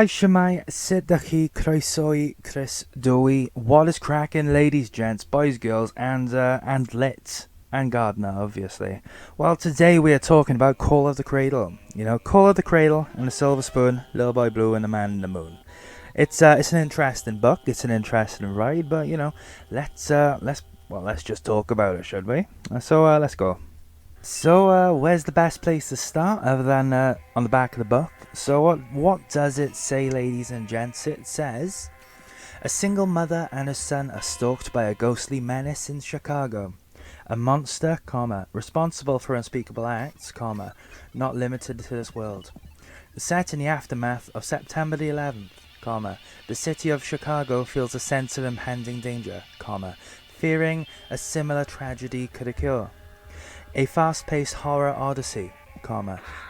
Shemai Siddachi Croesoi Chris Dewey. What is cracking, ladies, gents, boys, girls, and lit and Gardner, obviously. Well, today we are talking about Call of the Cradle. Call of the Cradle and the Silver Spoon, Little Boy Blue and the Man in the Moon. It's an interesting book. It's an interesting ride, but let's just talk about it, should we? Let's go. Where's the best place to start other than on the back of the book? So what does it say, ladies and gents? It says, a single mother and her son are stalked by a ghostly menace in Chicago. A monster, responsible for unspeakable acts, not limited to this world. Set in the aftermath of September the 11th, the city of Chicago feels a sense of impending danger, fearing a similar tragedy could occur. A fast-paced horror odyssey,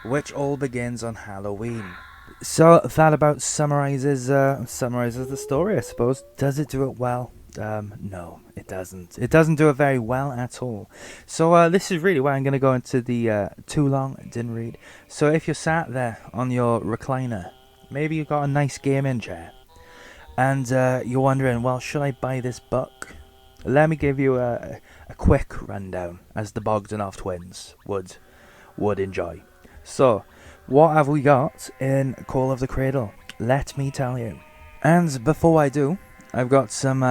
which all begins on Halloween. So that about summarizes the story, I suppose. Does it do it well? No, it doesn't. It doesn't do it very well at all. So this is really where I'm going to go into the too long, didn't read. So if you're sat there on your recliner, maybe you've got a nice gaming chair, and you're wondering, well, should I buy this book? Let me give you a quick rundown, as the Bogdanov twins would enjoy. So, what have we got in Call of the Cradle? Let me tell you. And before I do, I've got some,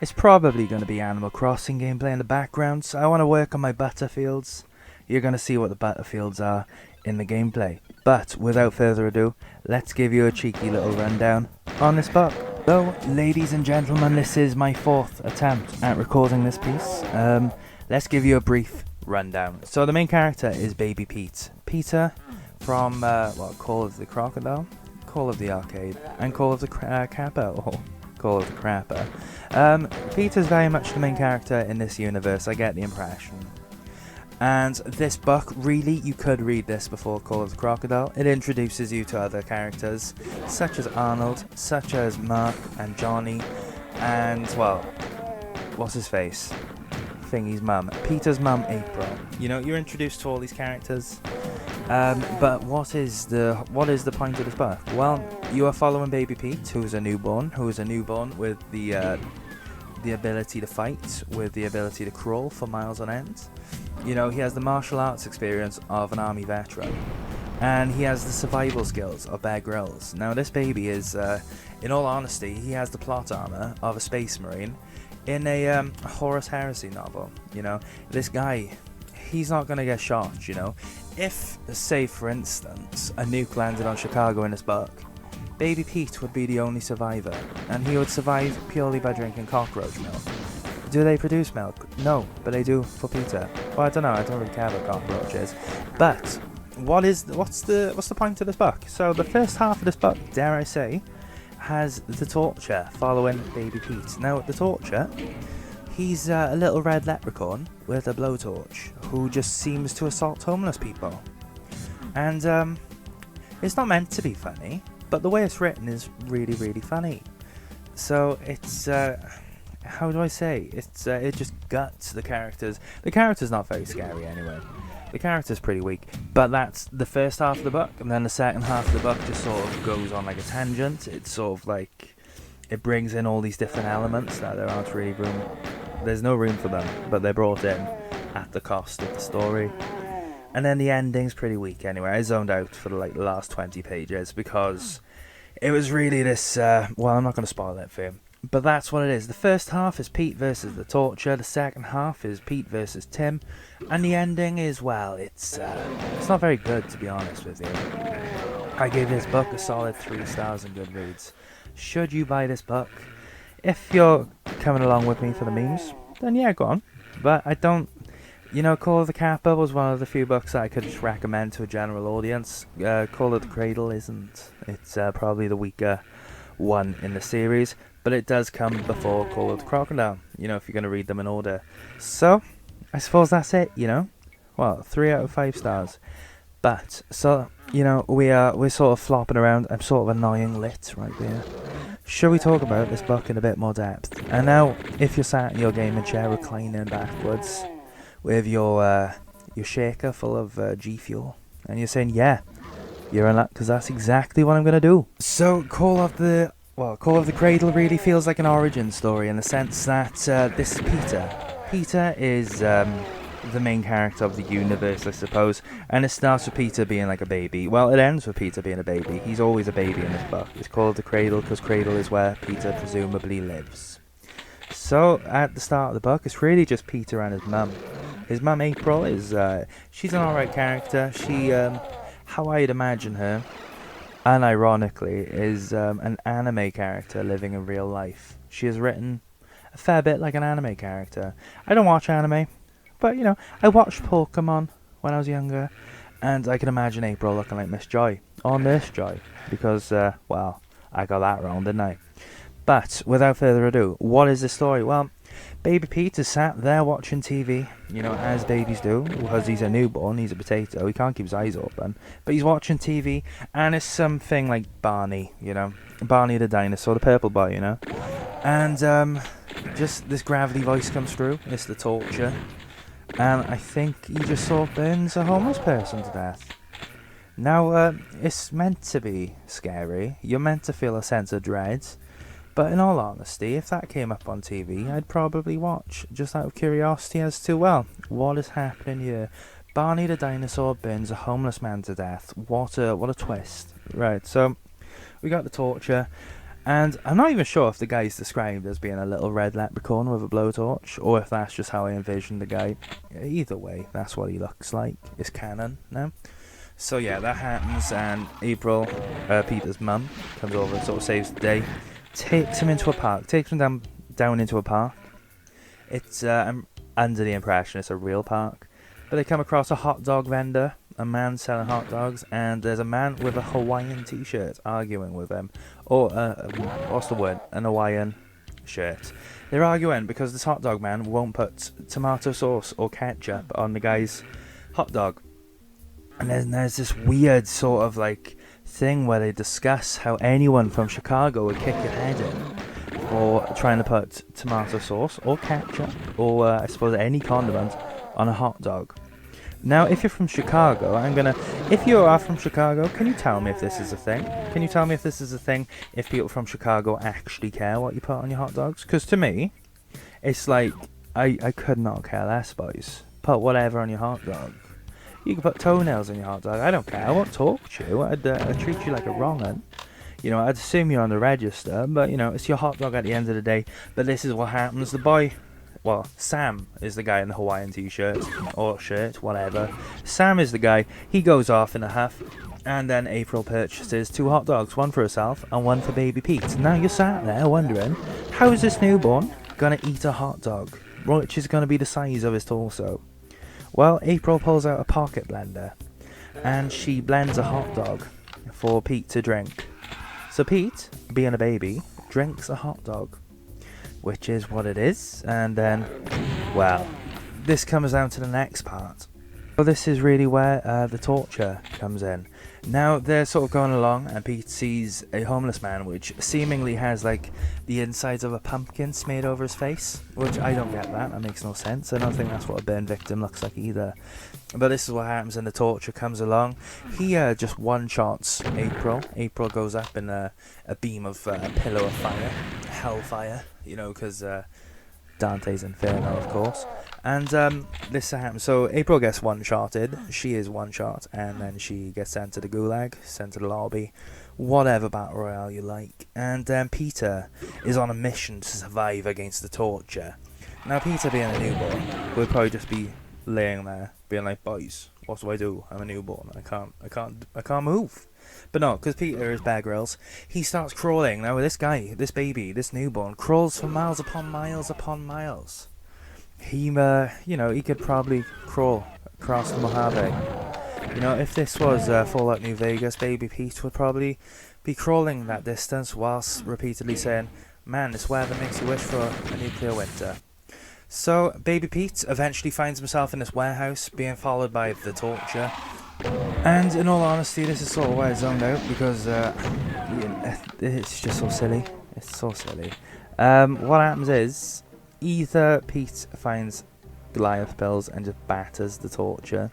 it's probably going to be Animal Crossing gameplay in the background, so I want to work on my Butterfields. You're going to see what the Butterfields are in the gameplay. But, without further ado, let's give you a cheeky little rundown on this book. So, ladies and gentlemen, this is my fourth attempt at recording this piece. Let's give you a brief rundown. So the main character is Baby Pete. Peter from, Call of the Crocodile, Call of the Arcade, and Call of the Kappa, or Call of the Crapper. Peter's very much the main character in this universe, I get the impression. And this book, really, you could read this before Call of the Crocodile. It introduces you to other characters, such as Arnold, such as Mark and Johnny, and, well, what's his face? Thingy's mum. Peter's mum, April. You're introduced to all these characters. But what is the point of this book? Well, you are following Baby Pete, who is a newborn with the ability to fight, with the ability to crawl for miles on end. He has the martial arts experience of an army veteran, and he has the survival skills of Bear Grylls. Now, this baby is, in all honesty, he has the plot armor of a space marine in a Horus Heresy novel. This guy, he's not going to get shot, If, say for instance, a nuke landed on Chicago in this book, Baby Pete would be the only survivor, and he would survive purely by drinking cockroach milk. Do they produce milk? No, but they do for Peter. Well, I don't know, I don't really care about cockroaches. But what's the point of this book? So the first half of this book, dare I say, has the Torture following Baby Pete. Now, the Torture, he's a little red leprechaun with a blowtorch who just seems to assault homeless people. And it's not meant to be funny, but the way it's written is really, really funny. So it's how do I say? It just guts the characters. The character's not very scary anyway. The character's pretty weak, but that's the first half of the book, and then the second half of the book just sort of goes on like a tangent. It's sort of like it brings in all these different elements that there aren't really room. There's no room for them, but they're brought in at the cost of the story. And then the ending's pretty weak anyway. I zoned out for the last 20 pages because it was really this. Well, I'm not going to spoil it for you. But that's what it is. The first half is Pete versus the Torture. The second half is Pete versus Tim. And the ending is, well, it's not very good, to be honest with you. I gave this book a solid 3 stars in Goodreads. Should you buy this book? If you're coming along with me for the memes, then yeah, go on. But I don't... Call of the Kappa was one of the few books that I could just recommend to a general audience. Call of the Cradle isn't. It's probably the weaker one in the series. But it does come before Call of the Crocodile, if you're going to read them in order. So, I suppose that's it, Well, 3 out of 5 stars. But, so, we're sort of flopping around. I'm sort of annoying lit right there. Should we talk about this book in a bit more depth? And now, if you're sat in your gaming chair reclining backwards with your shaker full of G Fuel, and you're saying, yeah, You're in luck, because that's exactly what I'm going to do. So, Call of the Cradle really feels like an origin story in the sense that this is Peter. Peter is the main character of the universe, I suppose, and it starts with Peter being like a baby. Well, it ends with Peter being a baby. He's always a baby in this book. It's called the Cradle because Cradle is where Peter presumably lives. So, at the start of the book, it's really just Peter and his mum. His mum, April, is she's an alright character. She, how I'd imagine her, unironically, is an anime character living in real life. She is written a fair bit like an anime character. I don't watch anime, but, you know, I watched Pokemon when I was younger, and I can imagine April looking like Miss Joy, or Nurse Joy, because, well, I got that wrong, didn't I? But, without further ado, what is the story? Well, baby Pete is sat there watching TV, you know, as babies do, because he's a newborn, he's a potato, he can't keep his eyes open, but he's watching TV, and it's something like Barney, you know, Barney the dinosaur, the purple boy, you know, and, just this gravity voice comes through, it's the torture, and I think he just sort of burns a homeless person to death. Now, it's meant to be scary, you're meant to feel a sense of dread, but in all honesty, if that came up on TV, I'd probably watch, just out of curiosity as to, well, what is happening here? Barney the dinosaur burns a homeless man to death. What a twist. Right, so we got the torture, and I'm not even sure if the guy's described as being a little red leprechaun with a blowtorch, or if that's just how I envisioned the guy. Either way, that's what he looks like. It's canon now. So yeah, that happens, and April, Peter's mum, comes over and sort of saves the day. Takes him into a park. Takes him down into a park. It's I'm under the impression it's a real park, but they come across a hot dog vendor, a man selling hot dogs, and there's a man with a Hawaiian t-shirt arguing with him, or what's the word? An Hawaiian shirt. They're arguing because this hot dog man won't put tomato sauce or ketchup on the guy's hot dog, and then there's this weird sort of like thing where they discuss how anyone from Chicago would kick your head in for trying to put tomato sauce or ketchup or I suppose any condiment on a hot dog. Now, if you're from Chicago, if you are from Chicago, can you tell me if this is a thing? Can you tell me if this is a thing if people from Chicago actually care what you put on your hot dogs? Because to me, it's like, I could not care less, boys. Put whatever on your hot dog. You can put toenails in your hot dog. I don't care. I won't talk to you. I'd treat you like a wrong'un. You know, I'd assume you're on the register, but, you know, it's your hot dog at the end of the day. But this is what happens. The boy, well, Sam is the guy in the Hawaiian t-shirt, or shirt, whatever. Sam is the guy. He goes off in a huff, and then April purchases 2 hot dogs, one for herself and one for baby Pete. Now you're sat there wondering, how is this newborn going to eat a hot dog, which is going to be the size of his torso? Well, April pulls out a pocket blender, and she blends a hot dog for Pete to drink. So Pete, being a baby, drinks a hot dog, which is what it is, and then, well, this comes down to the next part. So this is really where the torture comes in. Now, they're sort of going along, and Pete sees a homeless man, which seemingly has, like, the insides of a pumpkin smeared over his face, which I don't get that. That makes no sense. I don't think that's what a burn victim looks like either. But this is what happens, and the torture comes along. He just one-shots April. April goes up in a beam of a pillar of fire, hellfire, you know, because Dante's Inferno, of course. And this happens. So April gets one-shotted. She is one-shot, and then she gets sent to the gulag, sent to the lobby, whatever battle royale you like. And Peter is on a mission to survive against the torture. Now, Peter, being a newborn, would probably just be laying there, being like, "Boys, what do I do? I'm a newborn. I can't move." But no, because Peter is Bear Grylls, he starts crawling. Now, this guy, this baby, this newborn, crawls for miles upon miles upon miles. He, you know, he could probably crawl across the Mojave. You know, if this was Fallout New Vegas, baby Pete would probably be crawling that distance whilst repeatedly saying, "Man, this weather makes you wish for a nuclear winter." So, baby Pete eventually finds himself in this warehouse, being followed by the torture. And in all honesty, this is sort of where I zoned out, because it's just so silly. It's so silly. What happens is, either Pete finds Goliath pills and just batters the torture,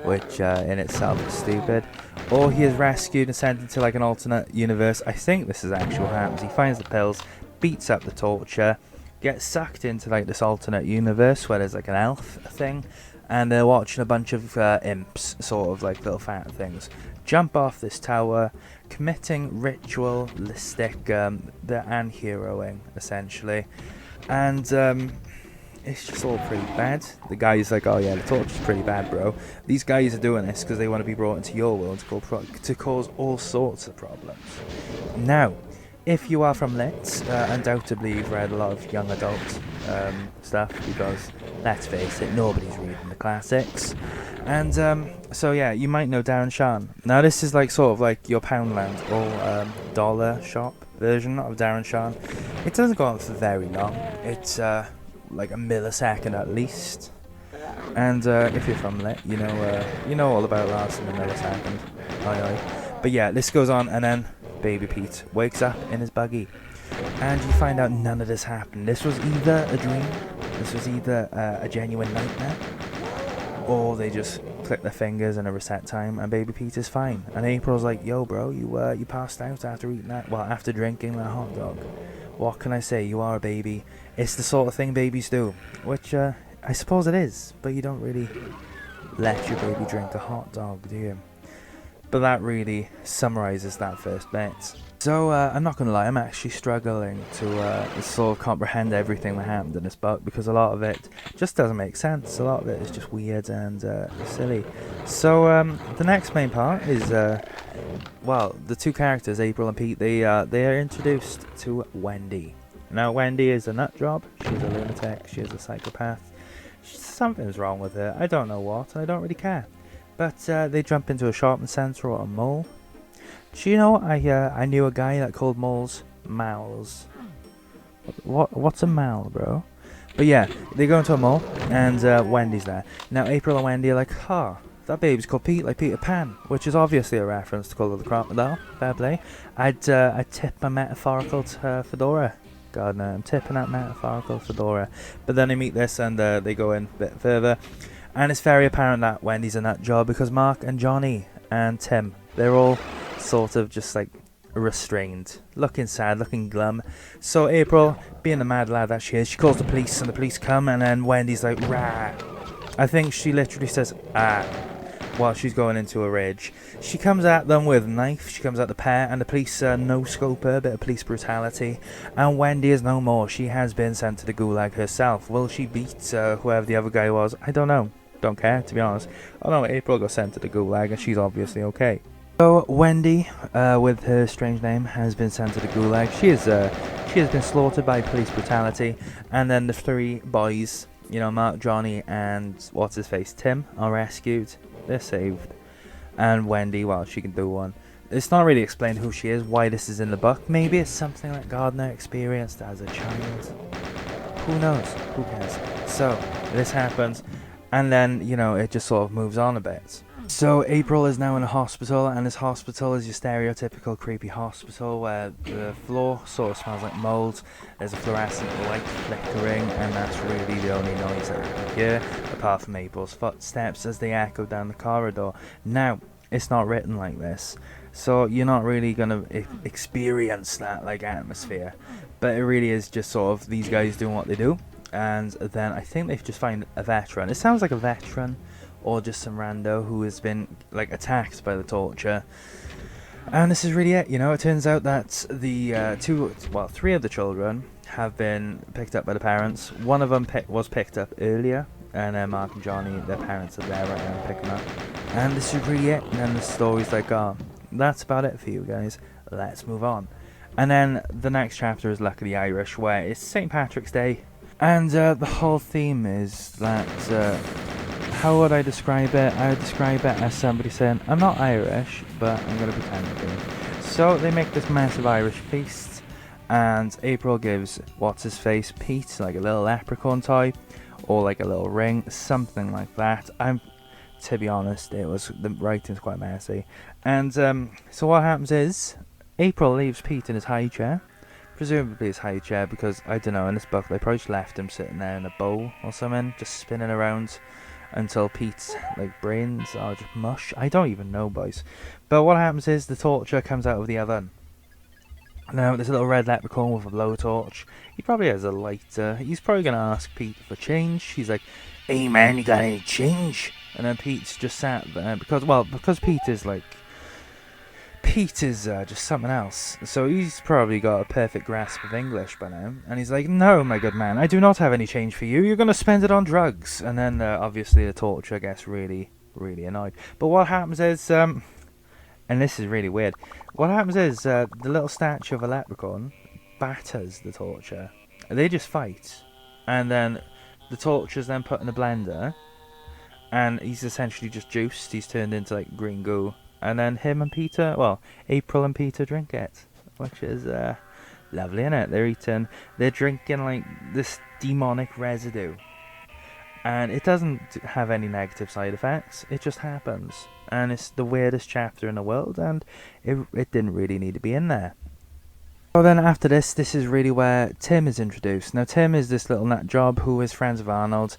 which in itself is stupid, or he is rescued and sent into like an alternate universe. I think this is actually what happens. He finds the pills, beats up the torture, gets sucked into like this alternate universe where there's like an elf thing, and they're watching a bunch of imps, sort of like little fat things, jump off this tower, committing ritualistic and heroing essentially, and it's just all pretty bad. The guy's like, oh yeah, the torture's pretty bad, bro. These guys are doing this because they want to be brought into your world to cause all sorts of problems. Now, if you are from Lit, undoubtedly you've read a lot of young adult stuff, because let's face it, nobody's reading the classics. And so yeah, you might know Darren Shan. Now this is like sort of like your Poundland or dollar shop version of Darren Shan. It doesn't go on for very long. It's like a millisecond at least. And if you're from Lit, you know all about lasting a millisecond. Aye. But yeah, this goes on, and then Baby Pete wakes up in his buggy, and you find out none of this happened. This was either a dream, this was either a genuine nightmare, or they just click their fingers in a reset time and Baby Pete is fine. And April's like, yo bro, you passed out after eating that, well, after drinking that hot dog. What can I say, you are a baby. It's the sort of thing babies do, which I suppose it is, but you don't really let your baby drink a hot dog, do you? But that really summarizes that first bit. So I'm not going to lie, I'm actually struggling to sort of comprehend everything that happened in this book, because a lot of it just doesn't make sense. A lot of it is just weird and silly. So the next main part is, well, the two characters, April and Pete, they are introduced to Wendy. Now Wendy is a nut job, she's a lunatic, she is a psychopath. Something's wrong with her, I don't know what, and I don't really care. But they jump into a shopping centre or a mall. Do you know, I knew a guy that called malls mals. What's a mal, bro? But yeah, they go into a mall, and Wendy's there. Now April and Wendy are like, that baby's called Pete, like Peter Pan, which is obviously a reference to Call of the Crocodile. Fair play. I'd tip my metaphorical fedora. Gardner, I'm tipping that metaphorical fedora. But then they meet this, and they go in a bit further. And it's very apparent that Wendy's a nut job, because Mark and Johnny and Tim, they're all sort of just like restrained, looking sad, looking glum. So April, being the mad lad that she is, she calls the police, and the police come, and then Wendy's like, rah. I think she literally says, while she's going into a rage. She comes at them with a knife, she comes at the pair, and the police no-scope her, a bit of police brutality, and Wendy is no more. She has been sent to the gulag herself. Will she beat whoever the other guy was? I don't know. Don't care, to be honest. Oh no, April got sent to the gulag, and she's obviously okay. So Wendy, with her strange name, has been sent to the gulag. She has been slaughtered by police brutality, and then the three boys, Mark, Johnny, and what's his face, Tim, are rescued. They're saved, and Wendy, well, she can do one. It's not really explained who she is, why this is in the book. Maybe it's something that Gardner experienced as a child. Who knows? Who cares? So this happens, and then it just sort of moves on a bit. So April is now in a hospital, and this hospital is your stereotypical creepy hospital where the floor sort of smells like mold. There's a fluorescent light flickering, and that's really the only noise that you can hear, apart from April's footsteps as they echo down the corridor. Now, it's not written like this, so you're not really going to experience that like atmosphere, but it really is just sort of these guys doing what they do, and then I think they've just found a veteran. It sounds like a veteran, or just some rando who has been like attacked by the torture. And this is really it, It turns out that the three of the children have been picked up by the parents. One of them was picked up earlier, and then Mark and Johnny, their parents are there right now picking up. And this is really it. And then the story's like, that's about it for you guys. Let's move on. And then the next chapter is Luck of the Irish, where it's St. Patrick's Day, and the whole theme is that. How would I describe it? I would describe it as somebody saying, I'm not Irish, but I'm going to pretend to be. So they make this massive Irish feast, and April gives what's-his-face Pete like a little leprechaun toy, or like a little ring, something like that. To be honest, the writing's quite messy. And so what happens is, April leaves Pete in his high chair, presumably his high chair, because, I don't know, in this book they probably just left him sitting there in a bowl or something, just spinning around. until Pete's like brains are just mush. I don't even know, boys. But what happens is the torture comes out of the oven. Now, this little red leprechaun with a blowtorch, he probably has a lighter. He's probably going to ask Pete for change. He's like, "Hey man, you got any change?" And then Pete's just sat there because Pete is just something else. So he's probably got a perfect grasp of English by now. And he's like, "No, my good man, I do not have any change for you. You're going to spend it on drugs." And then obviously the torture gets really, really annoyed. But what happens is, and this is really weird, what happens is the little statue of a leprechaun batters the torture. They just fight. And then the torture's then put in a blender. And he's essentially just juiced. He's turned into like green goo. And then April and Peter drink it, which is lovely, innit? They're drinking like this demonic residue, and it doesn't have any negative side effects. It just happens, and it's the weirdest chapter in the world, and it didn't really need to be in there. So then after this is really where Tim is introduced. Now Tim is this little nut job who is friends with Arnold,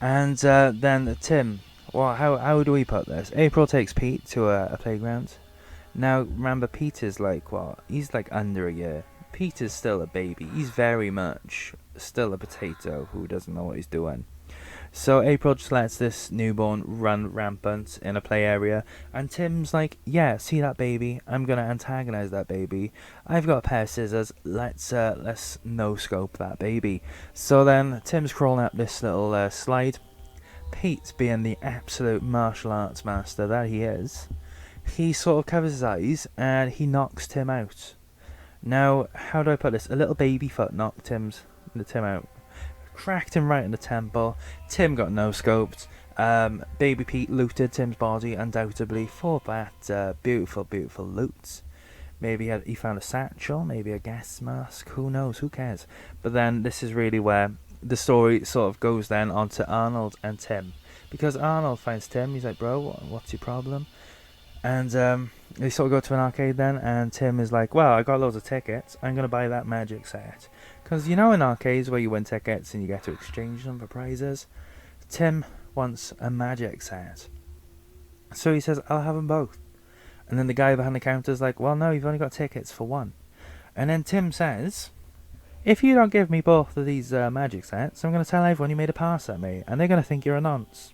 and then Tim. Well, how do we put this? April takes Pete to a playground. Now, remember, Pete is he's like under a year. Pete is still a baby. He's very much still a potato who doesn't know what he's doing. So April just lets this newborn run rampant in a play area, and Tim's like, "Yeah, see that baby? I'm gonna antagonize that baby. I've got a pair of scissors. Let's no scope that baby." So then Tim's crawling up this little slide. Pete, being the absolute martial arts master that he is, he sort of covers his eyes and he knocks Tim out. Now, how do I put this? A little baby foot knocked Tim out. Cracked him right in the temple. Tim got no scoped. Baby Pete looted Tim's body, undoubtedly, for that beautiful, beautiful loot. Maybe he found a satchel, maybe a gas mask, who knows, who cares. But then this is really where the story sort of goes then onto Arnold and Tim, because Arnold finds Tim. He's like, "Bro, what's your problem?" And they sort of go to an arcade then, and Tim is like, "Well, I got loads of tickets. I'm gonna buy that magic set." Because in arcades where you win tickets and you get to exchange them for prizes, Tim wants a magic set. So he says, "I'll have them both." And then the guy behind the counter is like, "Well, no, you've only got tickets for one." And then Tim says, "If you don't give me both of these magic sets, I'm going to tell everyone you made a pass at me, and they're going to think you're a nonce."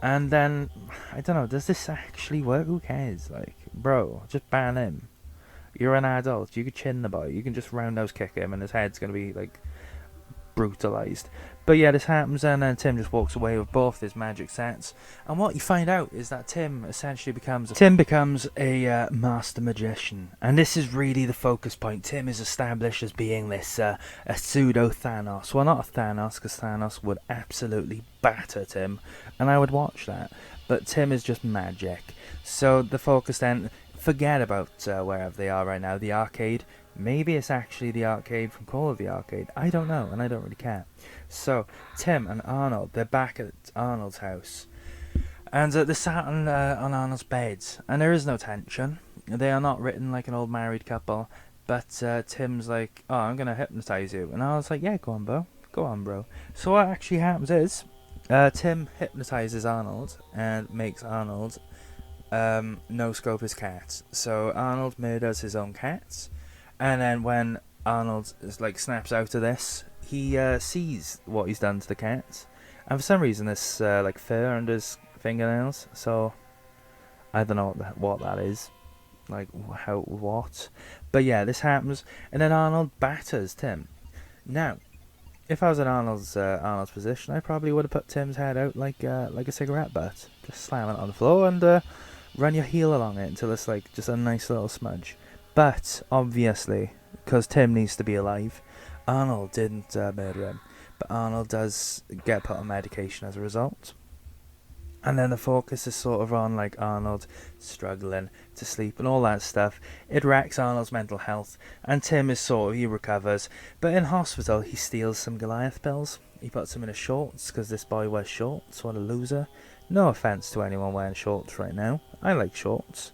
And then, I don't know, does this actually work? Who cares? Like, bro, just ban him. You're an adult. You could chin the boy. You can just roundhouse kick him, and his head's going to be, like, brutalized. But yeah, this happens, and then Tim just walks away with both his magic sets. And what you find out is that Tim essentially becomes a master magician, and this is really the focus point. Tim is established as being this a pseudo Thanos. Well, not a Thanos, because Thanos would absolutely batter Tim, and I would watch that. But Tim is just magic. So the focus then, forget about wherever they are right now, the arcade. Maybe it's actually the arcade from Call of the Arcade. I don't know, and I don't really care. So, Tim and Arnold, they're back at Arnold's house. And they're sat on Arnold's bed. And there is no tension. They are not written like an old married couple. But Tim's like, "Oh, I'm going to hypnotize you." And Arnold's like, "Yeah, go on, bro. Go on, bro." So what actually happens is, Tim hypnotizes Arnold and makes Arnold no-scope his cat. So Arnold murders his own cats. And then when Arnold snaps out of this, he sees what he's done to the cat, and for some reason there's fur under his fingernails. So I don't know what that is, what. But yeah, this happens, and then Arnold batters Tim. Now, if I was in Arnold's position, I probably would have put Tim's head out like a cigarette butt, just slam it on the floor and run your heel along it until it's just a nice little smudge. But, obviously, because Tim needs to be alive, Arnold didn't murder him. But Arnold does get put on medication as a result. And then the focus is sort of on Arnold struggling to sleep and all that stuff. It wrecks Arnold's mental health. And Tim is he recovers. But in hospital, he steals some Goliath pills. He puts them in his shorts because this boy wears shorts. What a loser. No offence to anyone wearing shorts right now. I like shorts.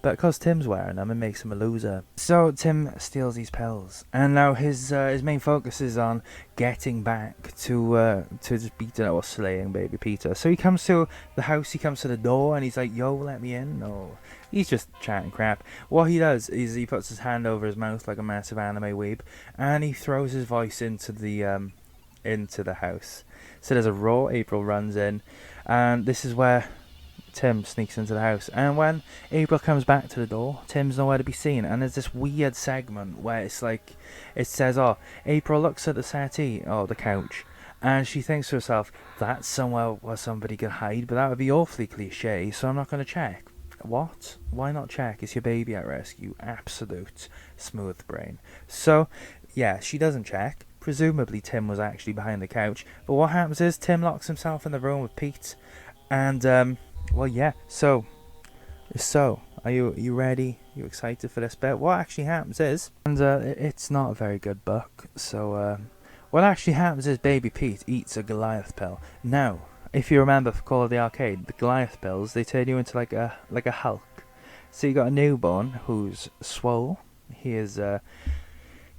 but because Tim's wearing them, it makes him a loser. So Tim steals these pills, and now his main focus is on getting back to just beating or slaying baby Peter. So he comes to the house, he comes to the door, and he's like, "Yo, let me in." No, he's just chatting crap. What he does is he puts his hand over his mouth like a massive anime weeb, and he throws his voice into the house. So there's a roar. April runs in, and this is where Tim sneaks into the house, and when April comes back to the door, Tim's nowhere to be seen, and there's this weird segment where it's like, it says, oh, April looks at the settee, or the couch, and she thinks to herself, that's somewhere where somebody could hide, but that would be awfully cliche, so I'm not going to check. What? Why not check? Is your baby at risk? You absolute smooth brain. So, yeah, she doesn't check. Presumably Tim was actually behind the couch, but what happens is Tim locks himself in the room with Pete, and well, yeah, so, are you ready? You excited for this bit? What actually happens is, and it's not a very good book, so, what actually happens is baby Pete eats a Goliath pill. Now, if you remember for Call of the Arcade, the Goliath pills, they turn you into like a Hulk. So you got a newborn who's swole,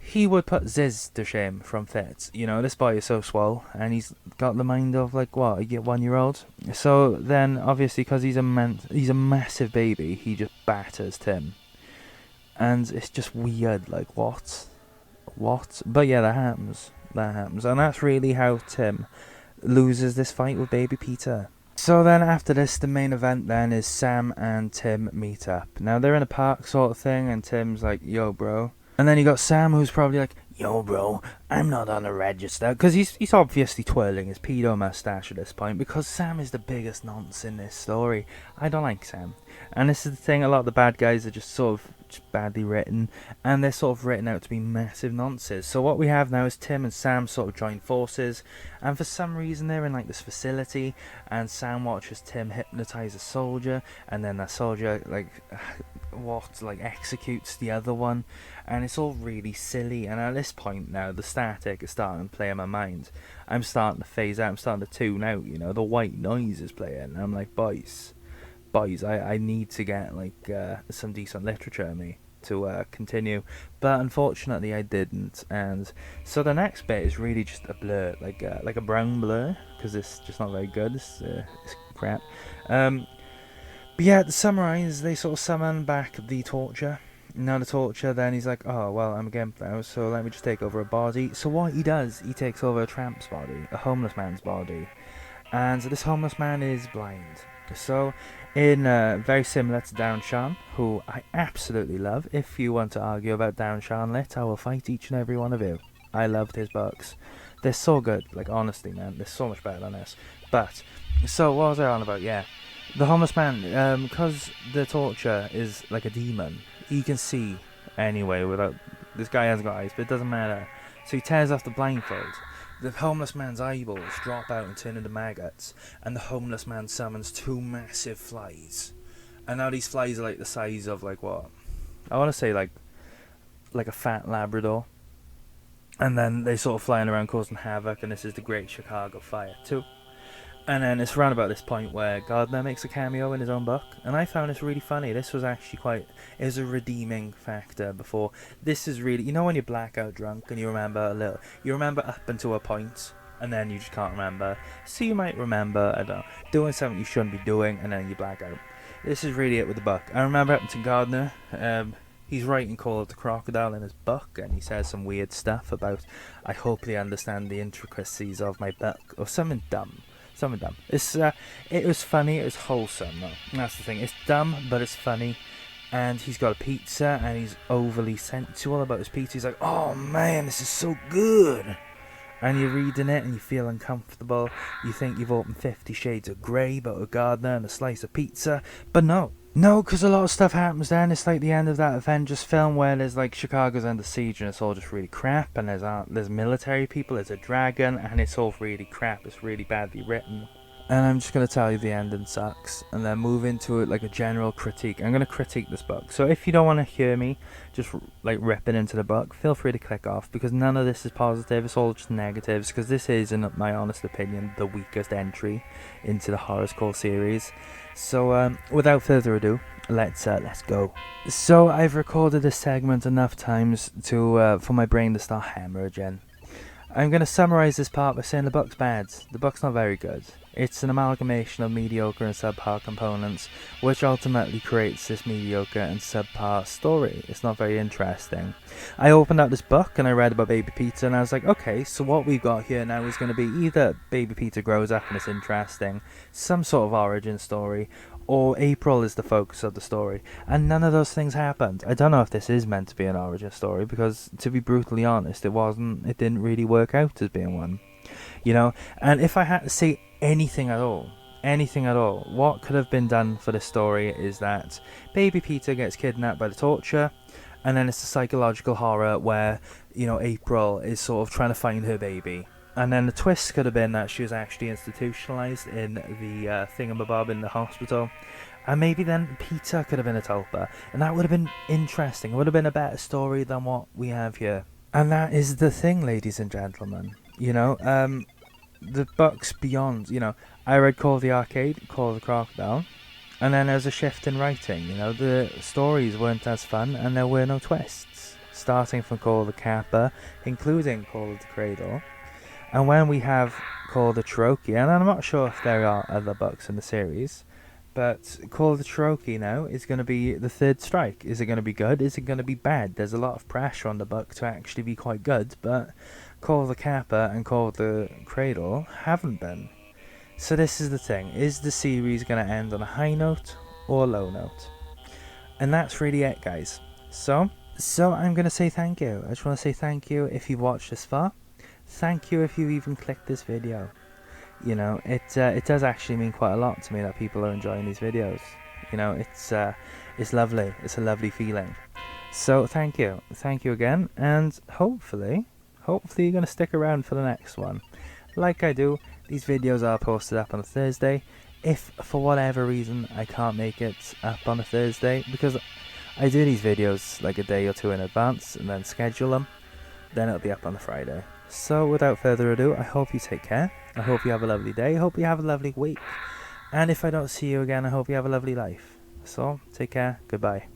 he would put Ziz to shame from Fitz. You know, this boy is so swole, and he's got the mind of, like, what, a 1-year-old? So then, obviously, because he's a massive baby, he just batters Tim. And it's just weird, like, what? But yeah, that happens. And that's really how Tim loses this fight with baby Peter. So then after this, the main event then is Sam and Tim meet up. Now, they're in a park sort of thing, and Tim's like, yo, bro. And then you got Sam, who's probably like, yo, bro, I'm not on the register. Because he's obviously twirling his pedo mustache at this point, because Sam is the biggest nonce in this story. I don't like Sam. And this is the thing, a lot of the bad guys are just sort of just badly written, and they're sort of written out to be massive nonces. So what we have now is Tim and Sam sort of join forces, and for some reason they're in like this facility, and Sam watches Tim hypnotize a soldier, and then that soldier executes the other one, and it's all really silly. And at this point now, the static is starting to play in my mind. I'm starting to phase out, I'm starting to tune out, you know, the white noise is playing, and I'm like, boys, I need to get like some decent literature in me to continue, but unfortunately I didn't. And so the next bit is really just a blur, like a brown blur, because it's just not very good. It's crap. But yeah, to summarise, they sort of summon back the Torture. Now the Torture, then he's like, oh well, I'm a gimp now, so let me just take over a body. So what he does, he takes over a tramp's body, a homeless man's body, and this homeless man is blind. So, very similar to Darren Shan, who I absolutely love. If you want to argue about Darren Shan lit, I will fight each and every one of you. I loved his books. They're so good, like honestly, man, they're so much better than this. But, so what was I on about? Yeah, the homeless man, because the Torture is like a demon, he can see anyway without, this guy hasn't got eyes, but it doesn't matter. So he tears off the blindfold. The homeless man's eyeballs drop out and turn into maggots, and the homeless man summons 2 massive flies. And now these flies are like the size of, like, what? I want to say like a fat Labrador. And then they sort of flying around causing havoc, and this is the Great Chicago Fire too. And then it's around about this point where Gardner makes a cameo in his own book, and I found this really funny. This was actually it was a redeeming factor before. This is really, you know when you're blackout drunk and you remember up until a point, and then you just can't remember. So you might remember, I don't know, doing something you shouldn't be doing, and then you black out. This is really it with the book. I remember up to Gardner, he's writing Call of the Crocodile in his book, and he says some weird stuff about, I hope they understand the intricacies of my book, or something dumb. It's it was funny, it was wholesome though. And that's the thing. It's dumb, but it's funny. And he's got a pizza, and he's overly sensual about his pizza. He's like, "Oh man, this is so good." And you're reading it, and you feel uncomfortable. You think you've opened 50 Shades of Grey, but with Gardner and a slice of pizza. But no, because a lot of stuff happens then. It's like the end of that Avengers film where there's like Chicago's under siege, and it's all just really crap. And there's military people, there's a dragon, and it's all really crap. It's really badly written. And I'm just going to tell you the ending sucks, and then move into it like a general critique. I'm going to critique this book. So if you don't want to hear me just like ripping into the book, feel free to click off, because none of this is positive. It's all just negatives, because this is, in my honest opinion, the weakest entry into the Horror Call series. So without further ado, let's go. So I've recorded this segment enough times to for my brain to start hemorrhaging. I'm going to summarise this part by saying the book's bad. The book's not very good. It's an amalgamation of mediocre and subpar components, which ultimately creates this mediocre and subpar story. It's not very interesting. I opened up this book and I read about Baby Peter, and I was like, okay, so what we've got here now is going to be either Baby Peter grows up and it's interesting, some sort of origin story, or April is the focus of the story, and none of those things happened. I don't know if this is meant to be an origin story, because to be brutally honest, it didn't really work out as being one, you know. And if I had to say anything at all, what could have been done for this story is that Baby Peter gets kidnapped by the torture, and then it's a psychological horror where, you know, April is sort of trying to find her baby. And then the twist could have been that she was actually institutionalized in the thingamabob in the hospital. And maybe then Peter could have been a tulpa. And that would have been interesting. It would have been a better story than what we have here. And that is the thing, ladies and gentlemen. You know, the book's beyond, you know. I read Call of the Arcade, Call of the Crocodile. And then there's a shift in writing. You know, the stories weren't as fun and there were no twists. Starting from Call of the Kappa, including Call of the Cradle. And when we have Call of the Cherokee, and I'm not sure if there are other books in the series, but Call of the Cherokee now is going to be the third strike. Is it going to be good? Is it going to be bad? There's a lot of pressure on the book to actually be quite good, but Call of the Kappa and Call of the Cradle haven't been. So this is the thing. Is the series going to end on a high note or a low note? And that's really it, guys. So I'm going to say thank you. I just want to say thank you if you've watched this far. Thank you if you even clicked this video. You know, it does actually mean quite a lot to me that people are enjoying these videos. You know, it's lovely. It's a lovely feeling. So thank you again, and hopefully you're gonna stick around for the next one. Like I do, these videos are posted up on a Thursday. If for whatever reason I can't make it up on a Thursday, because I do these videos like a day or two in advance and then schedule them, then it'll be up on the Friday. So without further ado, I hope you take care. I hope you have a lovely day. I hope you have a lovely week. And if I don't see you again, I hope you have a lovely life. So take care. Goodbye.